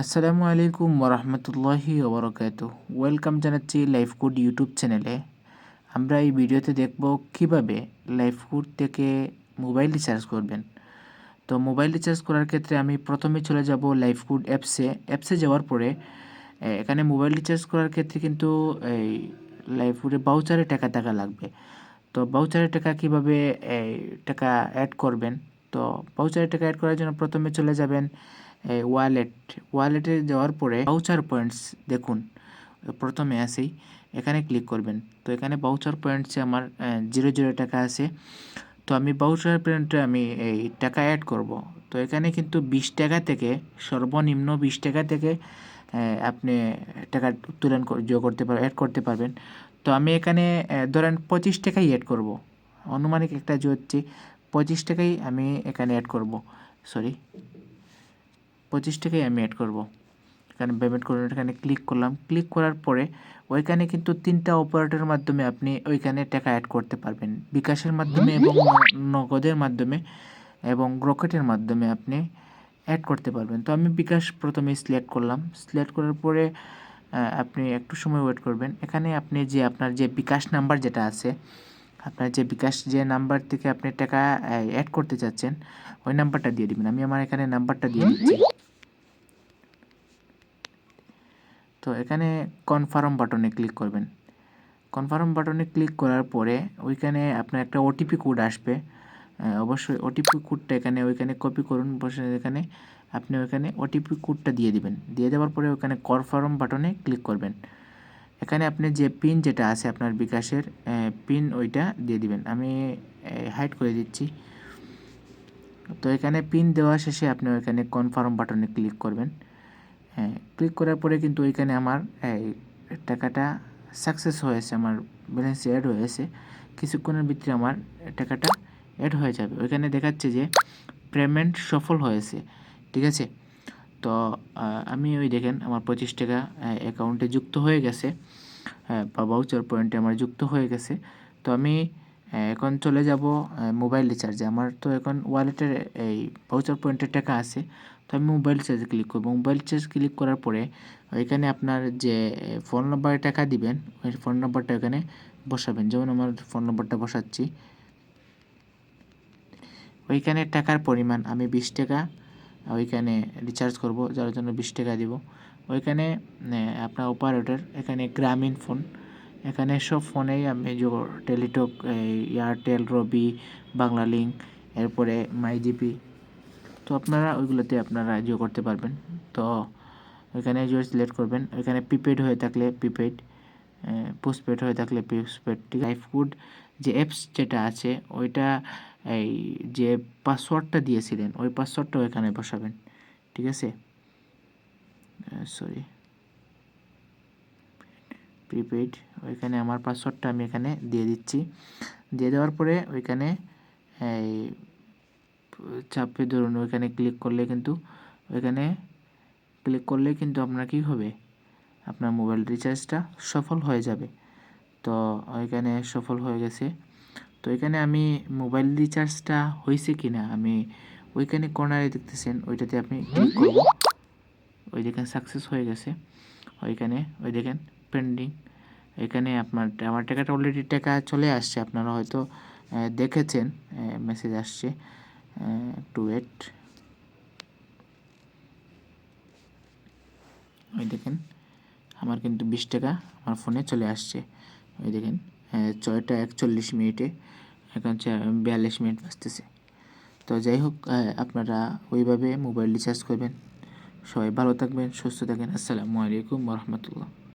আসসালামু আলাইকুম ওরহমতুল্লাহি ওবরাকাতুহু। ওয়েলকাম জানাচ্ছি লাইফকুড ইউটিউব চ্যানেলে। আমরা এই ভিডিওতে দেখব কিভাবে লাইফকুড থেকে মোবাইল রিচার্জ করবেন। তো মোবাইল রিচার্জ করার ক্ষেত্রে আমি প্রথমে চলে যাব লাইফকুড অ্যাপসে যাওয়ার পরে এখানে মোবাইল রিচার্জ করার ক্ষেত্রে কিন্তু এই লাইফকুডে বাউচারে টাকা টাকা লাগবে। তো বাউচারে টাকা কিভাবে টাকা অ্যাড করবেন, তো বাউচারে টাকা অ্যাড করার জন্য প্রথমে চলে যাবেন ওয়ালেটে যাওয়ার পরে বাউচার পয়েন্টস দেখুন, প্রথমে আসেই এখানে ক্লিক করবেন। তো এখানে বাউচার পয়েন্টসে আমার 0 টাকা আছে। তো আমি বাউচার পয়েন্টে আমি এই টাকা অ্যাড করব। তো এখানে কিন্তু 20 টাকা থেকে সর্বনিম্ন 20 টাকা থেকে আপনি টাকা যোগ করতে অ্যাড করতে পারবেন। তো আমি এখানে ধরেন 25 টাকাই অ্যাড করব। আনুমানিক একটা হচ্ছে 25 টাকাই আমি এখানে অ্যাড করব। 25 টাকাই আমি অ্যাড করব। এখানে পেমেন্ট করুন, এখানে ক্লিক করলাম। ক্লিক করার পরে ওইখানে কিন্তু 3টা অপারেটরের মাধ্যমে আপনি ওইখানে টাকা অ্যাড করতে পারবেন। বিকাশের মাধ্যমে এবং নগদের মাধ্যমে এবং রকেটের মাধ্যমে আপনি অ্যাড করতে পারবেন। তো আমি বিকাশ প্রথমে সিলেক্ট করলাম। সিলেক্ট করার পরে আপনি একটু সময় ওয়েট করবেন। এখানে আপনি আপনার যে বিকাশ নাম্বার যেটা আছে, আপনার যে বিকাশ যে নাম্বার থেকে আপনি টাকা অ্যাড করতে চাচ্ছেন ওই নাম্বারটা দিয়ে দিবেন। আমি আমার এখানে নাম্বারটা দিয়ে দিচ্ছি। তো এখানে কনফার্ম বাটনে ক্লিক করবেন। কনফার্ম বাটনে ক্লিক করার পরে ওইখানে আপনার একটা ওটিপি কোড আসবে। অবশ্যই ওটিপি কোডটা ওইখানে কপি করুন, বসে এখানে আপনি ওইখানে ওটিপি কোডটা দিয়ে দিবেন। দিয়ে দেওয়ার পরে ওইখানে কনফার্ম বাটনে ক্লিক করবেন। এখানে আপনি যে পিন যেটা আছে আপনার বিকাশের পিন ওইটা দিয়ে দিবেন। আমি হাইড করে দিচ্ছি। তো এখানে পিন দেওয়া শেষে আপনি ওইখানে কনফার্ম বাটনে ক্লিক করবেন। ক্লিক করার পরে কিন্তু ওইখানে আমার টাকাটা সাকসেস হয়েছে, আমার ব্যালেন্সে অ্যাড হয়েছে। কিছুক্ষণের ভিতরে আমার টাকাটা অ্যাড হয়ে যাবে। ওইখানে দেখাচ্ছে যে পেমেন্ট সফল হয়েছে, ঠিক আছে। তো আমি দেখেন আমার 25 টাকা অ্যাকাউন্টে যুক্ত হয়ে গেছে, বা ভাউচার পয়েন্টে আমার যুক্ত হয়ে গেছে। তো আমি এখন চলে যাব মোবাইল রিচার্জে। আমার তো এখন ওয়ালেটের এই ভাউচার পয়েন্টের টাকা আছে। তো আমি মোবাইল রিচার্জে ক্লিক করব। মোবাইল রিচার্জ ক্লিক করার পরে ওইখানে আপনার যে ফোন নম্বরে টাকা দিবেন ওই ফোন নম্বরটা এখানে বসাবেন। যেমন আমার ফোন নম্বরটা বসাচ্ছি। ওইখানে টাকার পরিমাণ আমি 20 টাকা ওইখানে রিচার্জ করব, যার জন্য 20 টাকা দিব। ওইখানে আপনার অপারেটর এখানে গ্রামীণ ফোন, এখানে সব ফোনেই আমি টেলিটক, এয়ারটেল, রবি, বাংলা লিঙ্ক, এরপরে মাইজিপি। তো আপনারা ওইগুলোতে আপনারা করতে পারবেন। তো ওইখানে সিলেক্ট করবেন। ওইখানে প্রিপেড হয়ে থাকলে প্রিপেড, পোস্টপেড হয়ে থাকলে পোস্টপেড, ঠিক আছে। লাইফকুড যে অ্যাপস যেটা আছে ওইটা এই যে পাসওয়ার্ডটা দিয়েছিলেন ওই পাসওয়ার্ডটা ওইখানে বসাবেন, ঠিক আছে। প্রিপেড, ওইখানে আমার পাসওয়ার্ডটা আমি এখানে দিয়ে দিচ্ছি। দিয়ে দেওয়ার পরে ওইখানে এই চাপে ধরুন ওইখানে ক্লিক করলে কিন্তু আপনার কী হবে, আপনার মোবাইল রিচার্জটা সফল হয়ে যাবে। তো ওইখানে সফল হয়ে গেছে। তো এখানে আমি মোবাইল রিচার্জটা হয়েছে কি না আমি ওইখানে কর্নারে দেখতেছেন ওইটাতে আপনি ক্লিক করব। ওই দেখেন সাকসেস হয়ে গেছে। ওইখানে দেখেন পেন্ডিং, এখানে আমার টাকাটা অলরেডি টাকা চলে আসছে। আপনারা হয়তো দেখেছেন মেসেজ আসছে, একটু ওয়েট। ওই দেখেন আমার কিন্তু 20 টাকা আমার ফোনে চলে আসছে। ওই দেখেন 6টা 41 এখন 42 বাজতেছে। তো যাই হোক, আপনারা ওইভাবে মোবাইল রিচার্জ করবেন। সবাই ভালো থাকবেন, সুস্থ থাকবেন। আসসালামু আলাইকুম ওরহমতুল্লাহ।